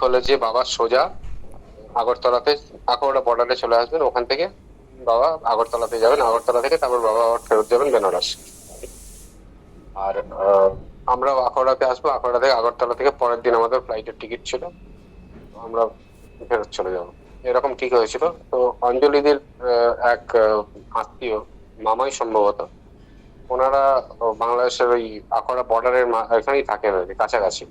হলো যে বাবা সোজা আগরতলাতে আখাউড়া বর্ডারে চলে আসবেন। ওখান থেকে বাবা আগরতলাতে যাবেন, আগরতলা থেকে তারপর বাবা আবার ফেরত যাবেন বেনারস। আর আমরা আখাউড়াতে আসবো, আখাউড়া থেকে আগরতলা থেকে পরের দিন আমাদের ফ্লাইটের টিকিট ছিল, আমরা ফেরত চলে যাবো। এরকম ঠিক হয়েছিল। তো অঞ্জলিদের এক আত্মীয়, মামাই সম্ভবত, ওনারা বাংলাদেশের ওই আখাউড়া বর্ডারের এখানেই থাকেন আর কি, কাছাকাছি।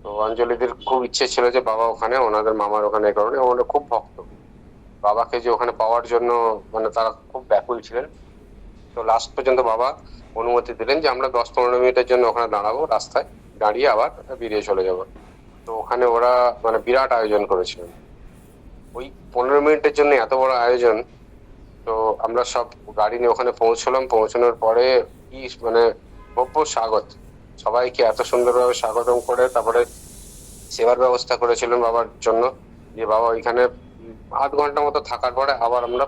তো অঞ্জলিদের খুব ইচ্ছে ছিল যে বাবা ওখানে, ওনাদের মামার ওখানে, এই কারণে ওনারা খুব ভক্ত বাবাকে, যে ওখানে পাওয়ার জন্য মানে তারা খুব ব্যাকুল ছিলেন। তো লাস্ট পর্যন্ত বাবা অনুমতি দিলেন যে আমরা 10-15 মিনিটের জন্য ওখানে দাঁড়াবো, রাস্তায় দাঁড়িয়ে আবার বেরিয়ে চলে যাব। তো ওখানে ওরা মানে বিরাট আয়োজন করেছিলেন ওই 15 মিনিটের জন্য, এত বড় আয়োজন। তো আমরা সব গাড়ি নিয়ে ওখানে পৌঁছলাম, পৌঁছানোর পরে কি মানে ভব্য স্বাগত, সবাইকে এত সুন্দরভাবে স্বাগতম করে তারপরে সেবার ব্যবস্থা করেছিলেন বাবার জন্য। যে বাবা ওইখানে আধ ঘন্টা মতো থাকার পরে আবার আমরা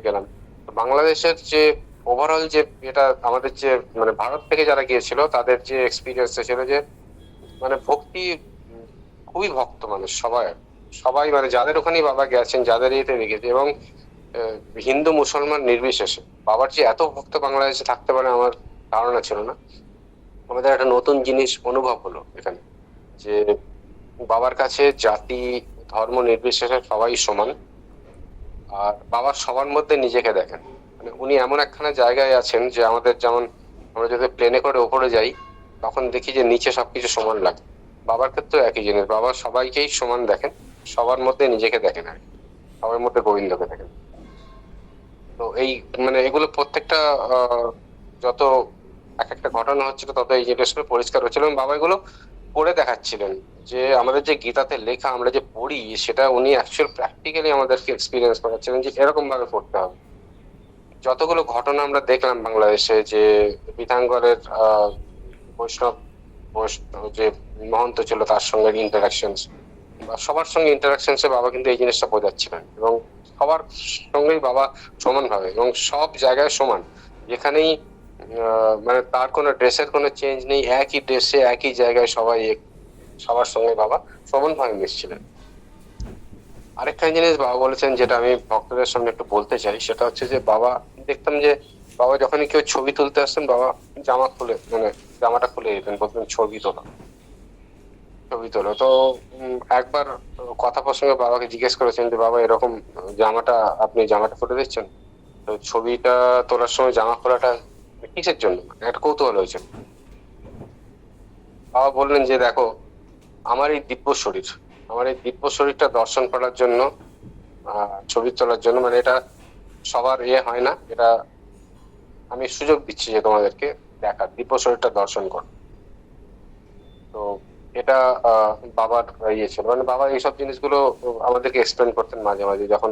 গেলাম। তো বাংলাদেশের যে ওভারঅল যে এটা আমাদের যে মানে ভারত থেকে যারা গিয়েছিল তাদের যে এক্সপিরিয়েন্সটা ছিল যে মানে ভক্তি, খুবই ভক্ত মানুষ সবাই, সবাই মানে যাদের ওখানেই বাবা গেছেন, যাদের ইয়েতে দেখেছে, এবং হিন্দু মুসলমান নির্বিশেষে বাবার যে এত ভক্ত বাংলাদেশে থাকতে পারে আমার ধারণা ছিল না। আমাদের একটা নতুন জিনিস অনুভব হলো এখানে, যে বাবার কাছে জাতি ধর্ম নির্বিশেষে সবাই সমান। আর বাবা সবার মধ্যে নিজেকে দেখেন, মানে উনি এমন একখানা জায়গায় আছেন যে আমাদের যেমন আমরা যদি প্লেনে করে ওপরে যাই তখন দেখি যে নিচে সবকিছু সমান লাগে, বাবার ক্ষেত্রে একই জিনিস, বাবা সবাইকেই সমান দেখেন, সবার মধ্যে নিজেকে দেখেন আর কি, সবার মধ্যে গোবিন্দকে দেখেন। তো এই মানে এগুলো প্রত্যেকটা যত এক একটা ঘটনা হচ্ছিল তত এই জিনিসগুলো পরিষ্কার হচ্ছিল, এবং বাবা এগুলো করে দেখাচ্ছিলেন যে আমাদের যে গীতাতে লেখা আমরা যে পড়ি সেটা উনি অ্যাকচুয়াল প্র্যাকটিক্যালি আমাদেরকে এক্সপিরিয়েন্স করাচ্ছিলেন যে এরকম ভাবে পড়তে হবে। যতগুলো ঘটনা আমরা দেখলাম বাংলাদেশে, যে বিধানগড়ের বৈষ্ণব যে মহন্ত ছিল তার সঙ্গে ইন্টারাকশন, বা সবার সঙ্গে ইন্টারাকশনসে বাবা কিন্তু এই জিনিসটা বোঝাচ্ছিলেন, এবং সবার সঙ্গেই বাবা সমান ভাবে এবং সব জায়গায় সমান, যেখানেই মানে তার কোনো ড্রেসের কোনো চেঞ্জ নেই, একই ড্রেসে একই জায়গায় সবাই সবার সঙ্গে বাবা সমান ভাবে মিশছিলেন। আরেকটা জিনিস বাবা বলেছেন যেটা আমি ভক্তদের সামনে একটু বলতে চাই, সেটা হচ্ছে যে বাবা দেখতাম যে বাবা যখনই কেউ ছবি তুলতে আসতেন বাবা জামা খুলে মানে জামাটা খুলে দিতেন, বলতেন ছবি তোলা, ছবি তোলো। তো একবার কথা প্রসঙ্গে বাবাকে জিজ্ঞেস করেছেন যে বাবা এরকম জামাটা, আপনি জামাটা খুলে দিচ্ছেন, তো ছবিটা তোলার সময় জামা খোলাটা কিসের জন্য, একটা কৌতূহল হয়েছে। বাবা বললেন যে দেখো, আমার এই দিব্য শরীর, আমার এই দিব্য শরীরটা দর্শন করার জন্য, ছবি তোলার জন্য, মানে এটা সবার হয় না, এটা আমি সুযোগ দিচ্ছি যে তোমাদেরকে দেখার, দিব্য শরীরটা দর্শন কর। তো এটা বাবার ছিল, মানে বাবা এইসব জিনিসগুলো আমাদেরকে এক্সপ্লেন করতেন মাঝে মাঝে, যখন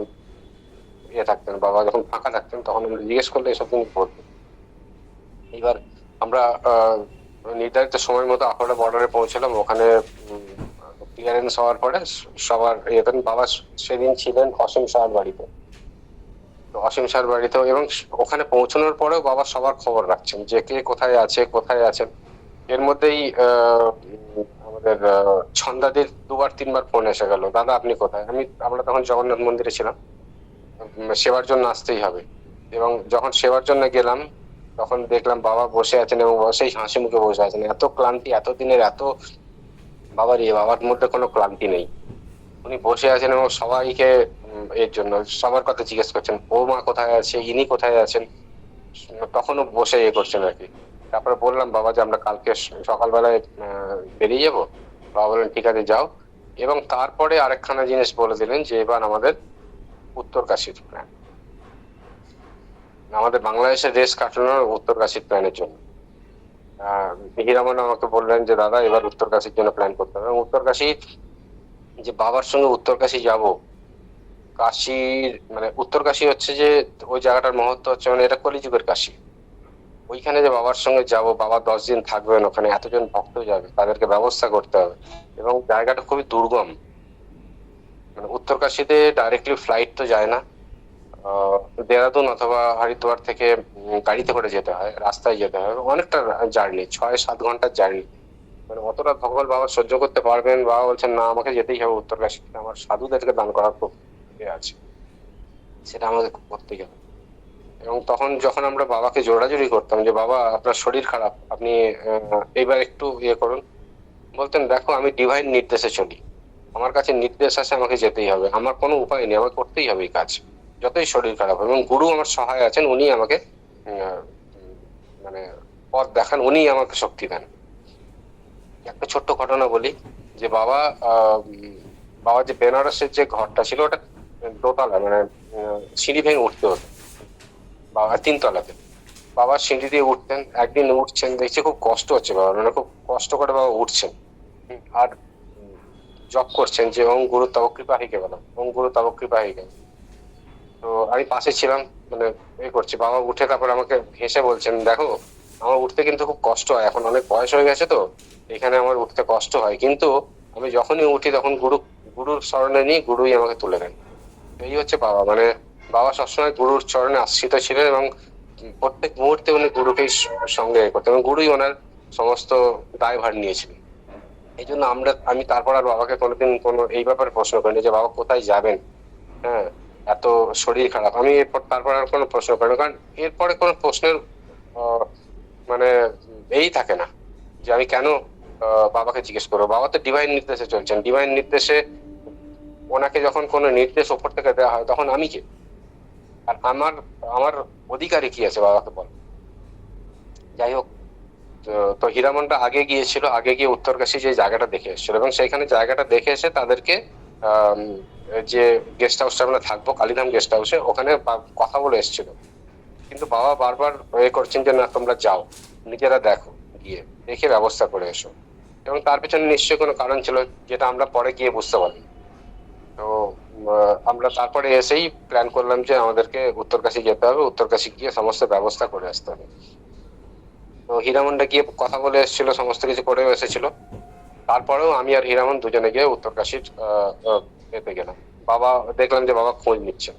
থাকতেন বাবা, যখন ফাঁকা থাকতেন তখন আমরা জিজ্ঞেস করলে এসব জিনিস বলতেন। এবার আমরা নির্ধারিত সময় মতো আখাউড়া বর্ডারে পৌঁছলাম। ওখানে ক্লিয়ারেন্স হওয়ার পরে সবার বাবা সেদিন ছিলেন অসীম শাহর বাড়িতে। তো অসীম শাহর বাড়িতে এবং ওখানে পৌঁছানোর পরেও বাবা সবার খবর রাখছেন যে কে কোথায় আছে, কোথায় আছেন। এর মধ্যেই আমাদের ছন্দাদের 2-3বার ফোন এসে গেল, দাদা আপনি কোথায়। আমরা তখন জগন্নাথ মন্দিরে ছিলাম, সেবার জন্য আসতেই হবে। এবং যখন সেবার জন্য গেলাম তখন দেখলাম বাবা বসে আছেন, এবং সেই হাসি মুখে বসে আছেন, এত ক্লান্তি, এত দিনের এত বাবার মধ্যে কোনো ক্লান্তি নেই। উনি বসে আছেন এবং সবাইকে এর জন্য সবার কথা জিজ্ঞেস করছেন, ও মা কোথায় আছে, ইনি কোথায় আছেন, তখনও বসে করছেন আর কি। তারপরে বললাম বাবা যে আমরা কালকে সকালবেলায় বেরিয়ে যাবো। বাবা বললেন ঠিক আছে যাও। এবং তারপরে আরেকখানা জিনিস বলে দিলেন যে এবার আমাদের উত্তর কাশীর প্ল্যান, আমাদের বাংলাদেশের রেস কাটানোর উত্তর কাশীর প্ল্যানের জন্য। মিহিরামন আমাকে বললেন যে দাদা এবার উত্তর কাশীর জন্য প্ল্যান করতে হবে, এবং উত্তর কাশী যে বাবার সঙ্গে উত্তর কাশী যাব, কাশীর মানে উত্তর কাশী হচ্ছে যে ওই জায়গাটার মহত্ব হচ্ছে মানে এটা কলিযুগের কাশী। ওইখানে যে বাবার সঙ্গে যাব, বাবা 10 দিন থাকবেন ওখানে, এতজন ভক্ত যাবে, তাদেরকে ব্যবস্থা করতে হবে, এবং জায়গাটা খুবই দুর্গম। মানে উত্তর কাশীতে ডাইরেক্টলি ফ্লাইট তো যায় না, দেরাদুন অথবা হরিদ্বার থেকে গাড়িতে করে যেতে হয়, রাস্তায় যেতে হয়, অনেকটা জার্নি, 6-7 ঘন্টার জার্নি। মানে অতটা ধকল বাবা সহ্য করতে পারবেন, বাবা বলছেন না আমাকে যেতেই হবে উত্তরকাশীতে, আমার সাধুদেরকে দান করার খুব ইয়ে আছে, সেটা আমাদের করতেই হবে। এবং তখন যখন আমরা বাবাকে জোরাজুরি করতাম যে বাবা আপনার শরীর খারাপ, আপনি এইবার একটু ইয়ে করুন, বলতেন দেখো আমি ডিভাইন নির্দেশে চলি, আমার কাছে নির্দেশ আছে, আমাকে যেতেই হবে, আমার কোনো উপায় নেই, আমার করতেই হবে এই কাজ, যতই শরীর খারাপ হয়। এবং গুরু আমার সহায় আছেন, উনি আমাকে আহ, উম, মানে পথ দেখান, উনি আমাকে শক্তি দেন। একটা ছোট্ট ঘটনা বলি, যে বাবা বাবা যে বেনারসের যে ঘরটা ছিল ওটা দোতলা, মানে সিঁড়ি ভেঙে উঠতে হতো, বাবা 3 তলাতে। বাবা সিঁড়ি দিয়ে উঠতেন, একদিন উঠছেন দেখছি খুব কষ্ট হচ্ছে বাবা, মানে খুব কষ্ট করে বাবা উঠছেন। আর জব করছেন যে ওম গুরু তব কৃপা হি কেবলম, ওম গুরু তব কৃপা হি কেবলম। তো আমি পাশে ছিলাম, মানে করছি, বাবা উঠে তারপর আমাকে হেসে বলছেন দেখো আমার উঠতে কিন্তু খুব কষ্ট হয়, এখন অনেক বয়স হয়ে গেছে তো এখানে আমার উঠতে কষ্ট হয়, কিন্তু আমি যখনই উঠি তখন গুরুর স্মরণে নিয়ে গুরুই আমাকে তুলে নেন। এই হচ্ছে বাবা, মানে বাবা সবসময় গুরুর চরণে আশ্রিত ছিলেন, এবং প্রত্যেক মুহূর্তে উনি গুরুকেই সঙ্গে করতেন, এবং গুরুই ওনার সমস্ত দায়ভার নিয়েছিলেন। এই জন্য আমি তারপর আর বাবাকে কোনোদিন কোনো এই ব্যাপারে প্রশ্ন করিনি যে বাবা কোথায় যাবেন, হ্যাঁ এত শরীর খারাপ, আমি তারপর আর কোনো প্রশ্ন করিনি, কারণ এরপরে কোনো প্রশ্নের আহ, মানে এই থাকে না যে আমি কেন বাবাকে জিজ্ঞেস করবো, বাবা তো ডিভাইন নির্দেশে চলছেন, ডিভাইন নির্দেশে ওনাকে যখন কোনো নির্দেশ ওপর থেকে দেওয়া হয় তখন আমি কে, আর আমার আমার অধিকারে কি আছে বাবাকে বল। যাই হোক, তো হীরামনটা আগে গিয়েছিল, আগে গিয়ে উত্তরকাশী যে জায়গাটা দেখে এসেছিল, এবং সেইখানে জায়গাটা দেখে এসে তাদেরকে আহ যে গেস্ট হাউসটা আমরা থাকবো কালীধাম গেস্ট হাউসে, ওখানে কথা বলে এসেছিল। কিন্তু বাবা বারবার করছেন যে না তোমরা যাও, নিজেরা দেখো, গিয়ে দেখে ব্যবস্থা করে এসো, এবং তার পেছনে নিশ্চয়ই কোনো কারণ ছিল যেটা আমরা পরে গিয়ে বুঝতে পারি। তো আমরা তারপরে এসেই প্ল্যান করলাম যে আমাদেরকে উত্তরকাশী যেতে হবে, উত্তরকাশী গিয়ে সমস্ত ব্যবস্থা করে আসতে হবে। তো হীরামনটা গিয়ে কথা বলে এসেছিল, সমস্ত কিছু করেও এসেছিল। তারপরেও আমি আর হীরামন দুজনে গিয়ে উত্তরকাশীর এতে গেলাম। বাবা দেখলাম যে বাবা খোঁজ নিচ্ছেন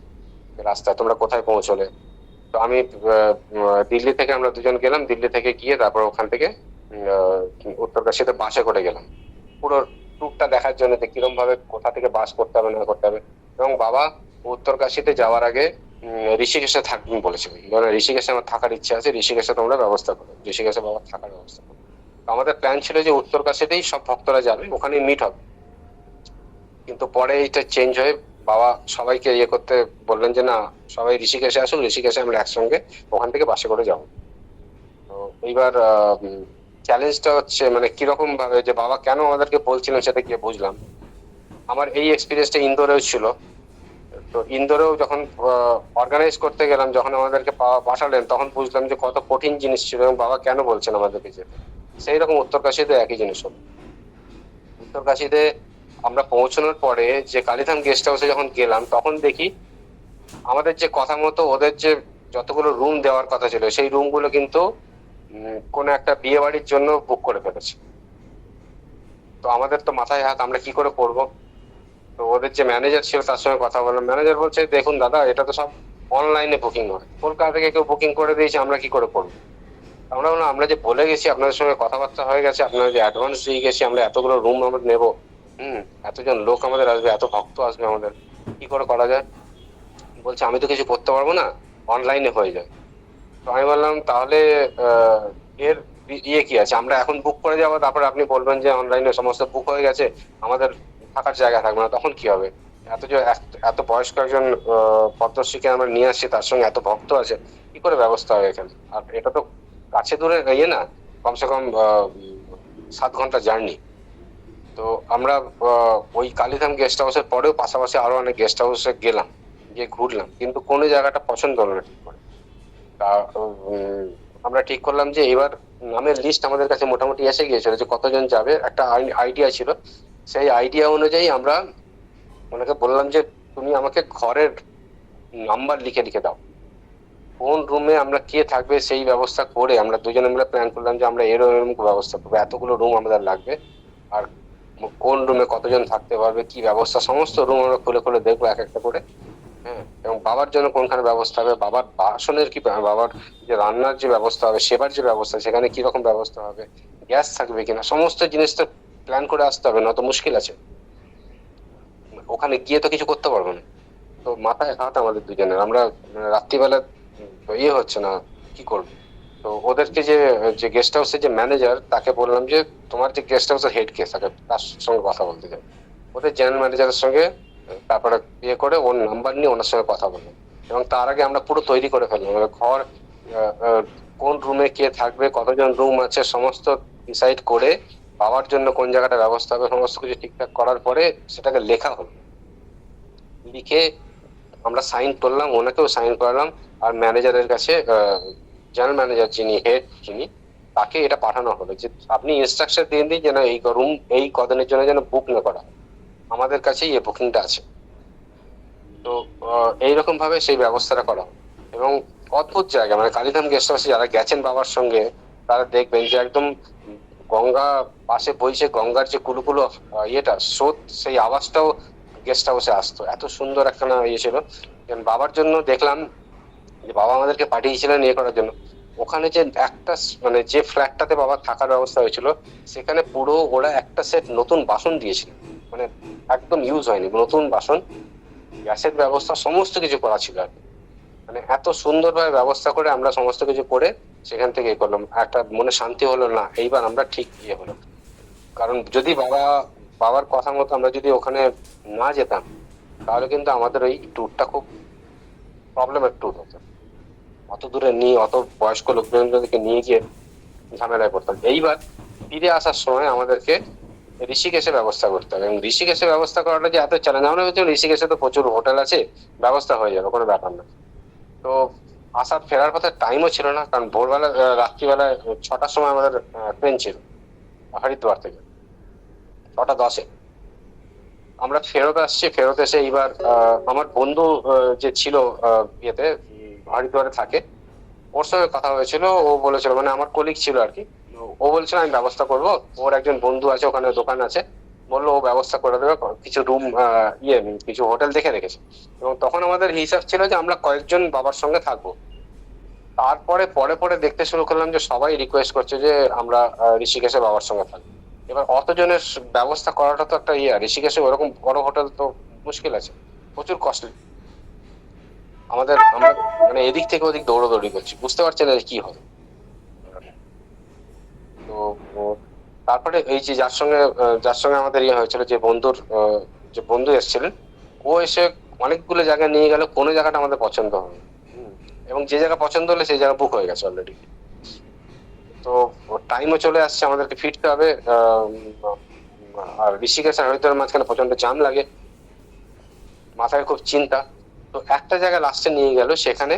রাস্তায়, তোমরা কোথায় পৌঁছলে। তো আমি দিল্লি থেকে আমরা দুজন গেলাম, দিল্লি থেকে গিয়ে তারপর ওখান থেকে উত্তরকাশীতে বাসে করে গেলাম, পুরো ট্যুরটা দেখার জন্য যে কিরকম ভাবে কোথা থেকে বাস করতে হবে না করতে হবে। এবং বাবা উত্তরকাশীতে যাওয়ার আগে ঋষিকেশে থাকবেন বলেছিলেন, মানে ঋষিকেশে আমার থাকার ইচ্ছা আছে, ঋষিকেশে তোমরা ব্যবস্থা করো, ঋষিকেশে বাবা থাকার ব্যবস্থা করো। আমাদের প্ল্যান ছিল যে উত্তরকাশীতেই সব ভক্তরা যাবে, ওখানে মিট হবে। কিন্তু পরে এটা চেঞ্জ হয়ে বাবা সবাইকে ইয়ে করতে বললেন যে না সবাই ঋষিকেশে আসুন, ঋষিকেশে আমরা একসঙ্গে ওখান থেকে বাসে করে যাবো। তো এইবার চ্যালেঞ্জটা হচ্ছে মানে কিরকম ভাবে যে বাবা কেন আমাদেরকে বলছিলেন সেটা গিয়ে বুঝলাম। আমার এই এক্সপিরিয়েন্সটা ইন্দোরেও ছিল। তো ইন্দোরেও যখন অর্গানাইজ করতে গেলাম, যখন আমাদেরকে পাঠালেন তখন বুঝলাম যে কত কঠিন জিনিস ছিল, এবং বাবা কেন বলছেন আমাদেরকে যেতে। সেই রকম উত্তরকাশীতে একই জিনিস হলো। উত্তরকাশীতে আমরা পৌঁছানোর পরে যে কালীধাম গেস্ট হাউসে যখন গেলাম তখন দেখি আমাদের যে কথা মতো ওদের যে যতগুলো রুম দেওয়ার কথা ছিল সেই রুমগুলো কিন্তু কোনো একটা বিয়ে বাড়ির জন্য বুক করে ফেলেছে। তো আমাদের তো মাথায় হাত, আমরা কি করে করবো। তো ওদের যে ম্যানেজার ছিল তার সঙ্গে কথা বললাম, ম্যানেজার বলছে দেখুন দাদা এটা তো সব অনলাইনে বুকিং হয়, কলকাতা থেকে কেউ বুকিং করে দিয়েছে, আমরা কি করে করবো। আমরা বললাম আমরা যে বলে গেছি, আপনাদের সঙ্গে কথাবার্তা হয়ে গেছে, আপনারা যে অ্যাডভান্স দিয়ে গেছি, আমরা এতগুলো রুম আমরা নেবো, এতজন লোক আমাদের আসবে, এত ভক্ত আসবে, আমাদের কি করে করা যায়। বলছে আমি তো কিছু করতে পারবো না, অনলাইনে হয়ে যায়। তো আমি বললাম তাহলে আহ এর ইয়ে কি আছে, আমরা এখন বুক করে যাবো, তারপরে আপনি বলবেন যে অনলাইনে সমস্ত বুক হয়ে গেছে, আমাদের থাকার জায়গা থাকবে না, তখন কি হবে। এত যে এত বয়স্ক একজন পদ্মশ্রীকে আমরা নিয়ে আসছি, তার সঙ্গে এত ভক্ত আছে, কি করে ব্যবস্থা হবে এখানে। আর এটা তো কাছে দূরে ইয়ে না, কমসে কম 7 ঘন্টা জার্নি। তো আমরা ওই কালীধাম গেস্ট হাউসের পরেও পাশাপাশি আরো অনেক গেস্ট হাউসে গেলাম, গিয়ে ঘুরলাম, কিন্তু কোনো জায়গাটা পছন্দ হলো না ঠিক করে। তা আমরা ঠিক করলাম যে এবার নামের লিস্ট আমাদের কাছে মোটামুটি এসে গিয়েছিল যে কতজন যাবে, একটা আইডিয়া ছিল। সেই আইডিয়া অনুযায়ী আমরা ওনাকে বললাম যে তুমি আমাকে ঘরের নাম্বার লিখে লিখে দাও, কোন রুমে আমরা কে থাকবে সেই ব্যবস্থা করে আমরা দুজনে মিলে প্ল্যান করলাম যে আমরা এরকম ব্যবস্থা করবো, এতগুলো রুম আমাদের লাগবে, আর কোন রুমে কতজন থাকতে পারবে, কি ব্যবস্থা, সমস্ত রুম আমরা খুলে খুলে দেখবো এক একটা করে। হ্যাঁ, এবং বাবার জন্য কোনখানে ব্যবস্থা হবে, বাবার বাসনের কি, বাবার যে রান্নার যে ব্যবস্থা হবে, সেবার যে ব্যবস্থা, সেখানে কি রকম ব্যবস্থা হবে, গ্যাস থাকবে কিনা, সমস্ত জিনিস তো প্ল্যান করে আসতে হবে, না তো মুশকিল আছে। ওখানে গিয়ে তো কিছু করতে পারবো না। তো মাথায় হাত আমাদের দুজনের, আমরা রাত্রিবেলা ইয়ে হচ্ছে না, কি করবো। তো ওদেরকে যে যে গেস্ট হাউসের যে ম্যানেজার, তাকে বললাম যে তোমার যে গেস্ট হাউসের হেড কে, তাকে তার সঙ্গে কথা বলতে চাই। ওদের জেনারেল ম্যানেজারের সঙ্গে তারপরে ইয়ে করে ওর নাম্বার নিয়ে ওনার সঙ্গে কথা বললাম। এবং তার আগে আমরা পুরো তৈরি করে ফেললাম, মানে ঘর আহ, আহ, কোন রুমে কে থাকবে, কতজন রুম আছে, সমস্ত ডিসাইড করে বাবার জন্য কোন জায়গাটা ব্যবস্থা হবে, সমস্ত কিছু ঠিকঠাক করার পরে সেটাকে লেখা হলো। লিখে আমরা সাইন করলাম, ওনাকেও সাইন করালাম। আর ম্যানেজারের কাছে, জেনারেল ম্যানেজার যিনি হেড, যিনি, তাকে এটা পাঠানো হলো যে আপনি ইনস্ট্রাকশন দিয়ে দিন যেন এই রুম এই কদিনের জন্য যেন বুক না করা হয়। আমাদের কাছেই এই বুকিংটা আছে। তো এইরকম ভাবে সেই ব্যবস্থাটা করা হয়। এবং অদ্ভুত জায়গা, মানে কালীধাম গেস্ট হাউসে যারা গেছেন বাবার সঙ্গে, তারা দেখবেন যে একদম গঙ্গা পাশে বইছে, গঙ্গার যে কুলুকুলু ইয়েটা স্রোত, সেই আওয়াজটাও গেস্ট হাউসে আসতো। এত সুন্দর একখানা ইয়ে ছিল। বাবার জন্য দেখলাম যে বাবা আমাদেরকে পাঠিয়েছিলেন ইয়ে করার জন্য। ওখানে যে একটা মানে যে ফ্ল্যাটটাতে বাবার থাকার ব্যবস্থা হয়েছিল, সেখানে পুরো ওরা একটা সেট নতুন বাসন দিয়েছিল, মানে একদম ইউজ হয়নি, নতুন বাসন, গ্যাসের ব্যবস্থা, সমস্ত কিছু করা ছিল আর কি। মানে এত সুন্দরভাবে ব্যবস্থা করে আমরা সমস্ত কিছু করে সেখান থেকে ইয়ে করলাম, একটা মনে শান্তি হলো, না এইবার আমরা ঠিক ইয়ে হলো। কারণ যদি বাবার কথা মতো আমরা যদি ওখানে না যেতাম, তাহলে কিন্তু আমাদের ওই ট্যুরটা খুব প্রবলেমের ট্যুর হতো। অত দূরে নিয়ে অত বয়স্ক লোকজনদেরকে নিয়ে গিয়ে ঝামেলায় পড়তাম। এইবার ফিরে আসার সময় আমাদেরকে ঋষিকেশে ব্যবস্থা করতে হবে। এবং ঋষিকেশে ব্যবস্থা করাটা যে এত চ্যালেঞ্জ, আমরা বলছি ঋষিকেশে তো প্রচুর হোটেল আছে, ব্যবস্থা হয়ে যাবে, কোনো ব্যাপার না। তো আসার ফেরার পথে টাইমও ছিল না, কারণ ভোরবেলা রাত্রিবেলায় 6টার সময় আমাদের ট্রেন ছিল হরিদ্বার থেকে, 6টা 10-এ। আমরা ফেরত আসছি, ফেরত এসে এইবার আমার বন্ধু যে ছিল ইয়েতে, হরিদ্বারে থাকে, ওর সঙ্গে কথা হয়েছিল। ও বলেছিল, মানে আমার কলিগ ছিল আর কি, ও বলছিল আমি ব্যবস্থা করব, ওর একজন বন্ধু আছে ওখানে, দোকান আছে, বললো ও ব্যবস্থা করে দেবে, কিছু রুম ইয়ে কিছু হোটেল দেখে রেখেছে। এবং তখন আমাদের হিসাব ছিল যে আমরা কয়েকজন বাবার সঙ্গে থাকবো। তারপরে পরে পরে দেখতে শুরু করলাম যে সবাই রিকোয়েস্ট করছে যে আমরা ঋষিকেশে বাবার সঙ্গে থাকবো। এবার অতজনের ব্যবস্থা করাটা তো একটা ইয়ে, ঋষিকেশে ওরকম বড় হোটেল তো মুশকিল আছে, প্রচুর কস্টলি। আমরা মানে এদিক থেকে ওদিক দৌড়াদৌড়ি করছি, বুঝতে পারছি না যে কি হবে। তো তারপরে এই যে যার সঙ্গে আমাদের ইয়ে হয়েছিল, যে বন্ধু এসেছিলেন, ও এসে অনেকগুলো জায়গায় নিয়ে গেল, কোনো জায়গাটা আমাদের পছন্দ হয়নি। এবং যে জায়গা পছন্দ হলে সেই জায়গা বুক হয়ে গেছে অলরেডি। তো টাইমও চলে আসছে, আমাদেরকে ফিরতে হবে। আর ঋষিকেশ আর হরিদ্বার মাঝখানে প্রচন্ড জাম লাগে, মাথায় খুব চিন্তা। তো একটা জায়গায় লাস্টে নিয়ে গেল, সেখানে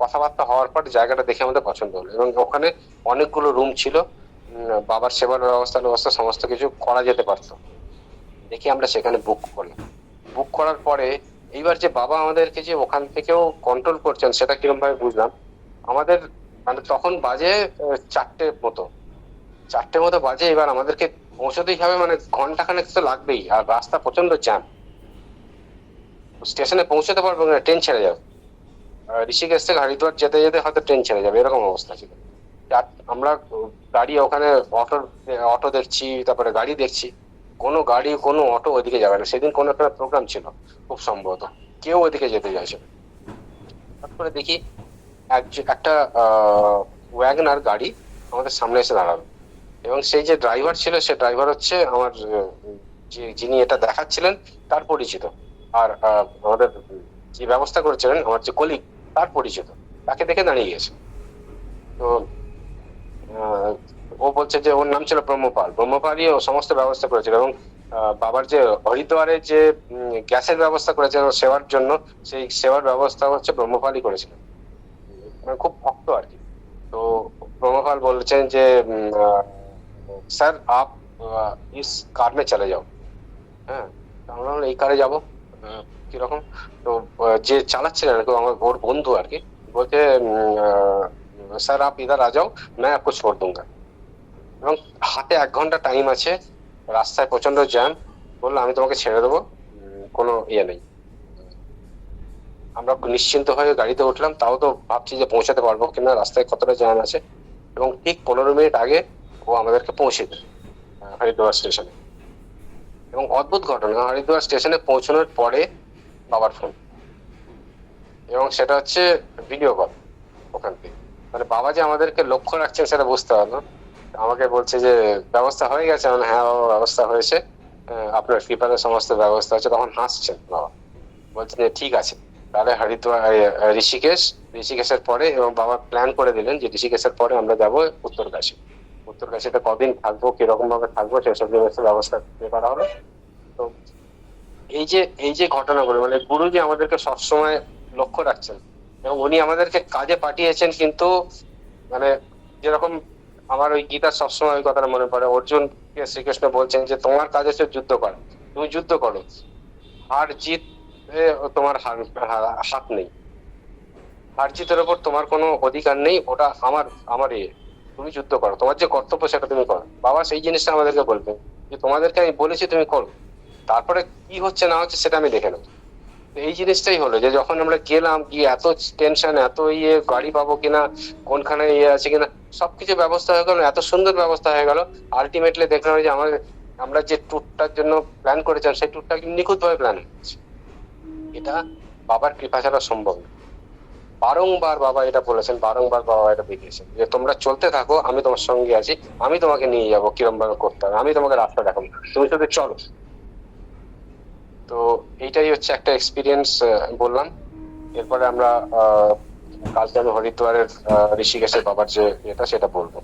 কথাবার্তা হওয়ার পর জায়গাটা দেখে আমাদের পছন্দ হলো। এবং ওখানে অনেকগুলো রুম ছিল, বাবার সেবার ব্যবস্থা সমস্ত কিছু করা যেতে পারতো। দেখি আমরা সেখানে বুক করলাম। বুক করার পরে এইবার যে বাবা আমাদেরকে যে ওখান থেকেও কন্ট্রোল করছেন, সেটা কিরকম ভাবে বুঝলাম। আমাদের মানে তখন বাজে 4টে মতো, 4টে মতো বাজে। এবার আমাদেরকে পৌঁছতেই হবে, মানে ঘন্টাখানেক তো লাগবেই, আর রাস্তা প্রচন্ড জ্যাম, স্টেশনে পৌঁছতে পারবো না, ট্রেন ছেড়ে যাবে। ঋষিকেশ থেকে হরিদ্বার যেতে যেতে হয়তো ট্রেন ছেড়ে যাবে, এরকম অবস্থা ছিল। আমরা গাড়ি ওখানে, অটো দেখছি, তারপরে গাড়ি দেখছি, কোনো গাড়ি কোনো অটো ওইদিকে যাবে না। সেদিন কোনো একটা প্রোগ্রাম ছিল খুব সম্ভবত, কেউ ওইদিকে যেতে চাইছে না। তারপরে দেখি একটা ওয়াগনার গাড়ি আমাদের সামনে এসে দাঁড়ালো। এবং সেই যে ড্রাইভার ছিল, সে ড্রাইভার হচ্ছে আমার যিনি এটা দেখাচ্ছিলেন, তার পরিচিত। আর আমাদের যে ব্যবস্থা করেছিলেন আমার যে কলিগ, তার পরিচিত, তাকে দেখে দাঁড়িয়ে গেছে। তো আহ, ও বলছে যে ওর নাম ছিল ব্রহ্মপাল, ব্রহ্মপালই ও সমস্ত ব্যবস্থা করেছিল। এবং বাবার যে হরিদ্বারে যে গ্যাসের ব্যবস্থা করেছিল সেবার জন্য, সেই সেবার ব্যবস্থা হচ্ছে ব্রহ্মপালই করেছিল, মানে খুব ভক্ত আর কি। তো ব্রহ্মপাল বলছেন যে স্যার আপ ইস কার মে চলে যাও। হ্যাঁ, আমরা বললাম, এই কারে যাবো, কিরকম। তো যে চালাচ্ছিলেন আর কি, আমার ওর বন্ধু আর কি, বলছে স্যার আপ ইধার আ যাও, मैं आपको छोड़ दूंगा। এবং হাতে 1 ঘন্টা টাইম আছে, রাস্তায় প্রচন্ড জ্যাম, বললো আমি তোমাকে ছেড়ে দেবো, কোনো ইয়ে নেই, আমরা নিশ্চিন্ত হয়ে গাড়িতে উঠলাম, তাও তো ভাবছি যে পৌঁছাতে পারবো কিনা, রাস্তায় কতটা জ্যাম আছে। এবং ঠিক 15 মিনিট আগে ও আমাদেরকে পৌঁছে দেয় হরিদ্বার স্টেশনে। এবং অদ্ভুত ঘটনা, হরিদ্বার স্টেশনে পৌঁছানোর পরে বাবার ফোন, এবং সেটা হচ্ছে ভিডিও কল ওখান থেকে। মানে বাবা যে আমাদেরকে লক্ষ্য রাখছেন সেটা বুঝতে পারলো। আমাকে বলছে যে ব্যবস্থা হয়ে গেছে, মানে হ্যাঁ বাবা, ব্যবস্থা হয়েছে, আপনার কৃপাতে সমস্ত ব্যবস্থা হচ্ছে। তখন হাসছেন বাবা, বলছেন যে ঠিক আছে, তাহলে হরিদ্বার ঋষিকেশ, ঋষিকেশের পরে, এবং বাবা প্ল্যান করে দিলেন যে ঋষিকেশের পরে আমরা যাব উত্তরকাশী। উত্তরকাশীতে কদিন থাকবো, কিরকম ভাবে থাকবো, সেসব জিনিসের ব্যবস্থা করা হলো। তো এই যে ঘটনাগুলো, মানে গুরুজি আমাদেরকে সবসময় লক্ষ্য রাখছেন, এবং উনি আমাদেরকে কাজে পাঠিয়েছেন। কিন্তু মানে যেরকম আমার ওই গীতা সবসময় ওই কথাটা মনে পড়ে, অর্জুনকে শ্রীকৃষ্ণ বলছেন যে তোমার কাজ হচ্ছে যুদ্ধ করা, তুমি যুদ্ধ করো, হার জিত তোমার হাত নেই, হার জিতের ওপর তোমার কোনো অধিকার নেই, ওটা আমার আমার তুমি যুদ্ধ করো, তোমার যে কর্তব্য সেটা তুমি করো। বাবা সেই জিনিসটা আমাদেরকে বলবেন যে তোমাদেরকে আমি বলেছি তুমি করো, তারপরে কি হচ্ছে না হচ্ছে সেটা আমি দেখে নেবো। এই জিনিসটাই হলো যে যখন আমরা গেলাম, গিয়ে এত টেনশন, এত গাড়ি পাবো কিনা, কোনখানে আছে কিনা, সবকিছু ব্যবস্থা হয়ে গেল, এত সুন্দর ব্যবস্থা হয়ে গেল। আলটিমেটলি দেখলাম যে আমরা যে ট্যুরটার জন্য প্ল্যান করেছিলাম সেই ট্যুরটা নিখুঁত ভাবে প্ল্যান হয়েছে। এটা বাবার কৃপা ছাড়া সম্ভব না। বারংবার বাবা এটা বলেছেন, বারংবার বাবা এটা দেখিয়েছেন যে তোমরা চলতে থাকো, আমি তোমার সঙ্গে আছি, আমি তোমাকে নিয়ে যাবো কিরম ভাবে করতে হবে, আমি তোমাকে রাস্তা দেখাবো, তুমি শুধু চলো। তো এইটাই হচ্ছে একটা এক্সপিরিয়েন্স বললাম। এরপরে আমরা কালকে আমি হরিদ্বারের ঋষিকেশের বাবার যে এটা সেটা বলবো।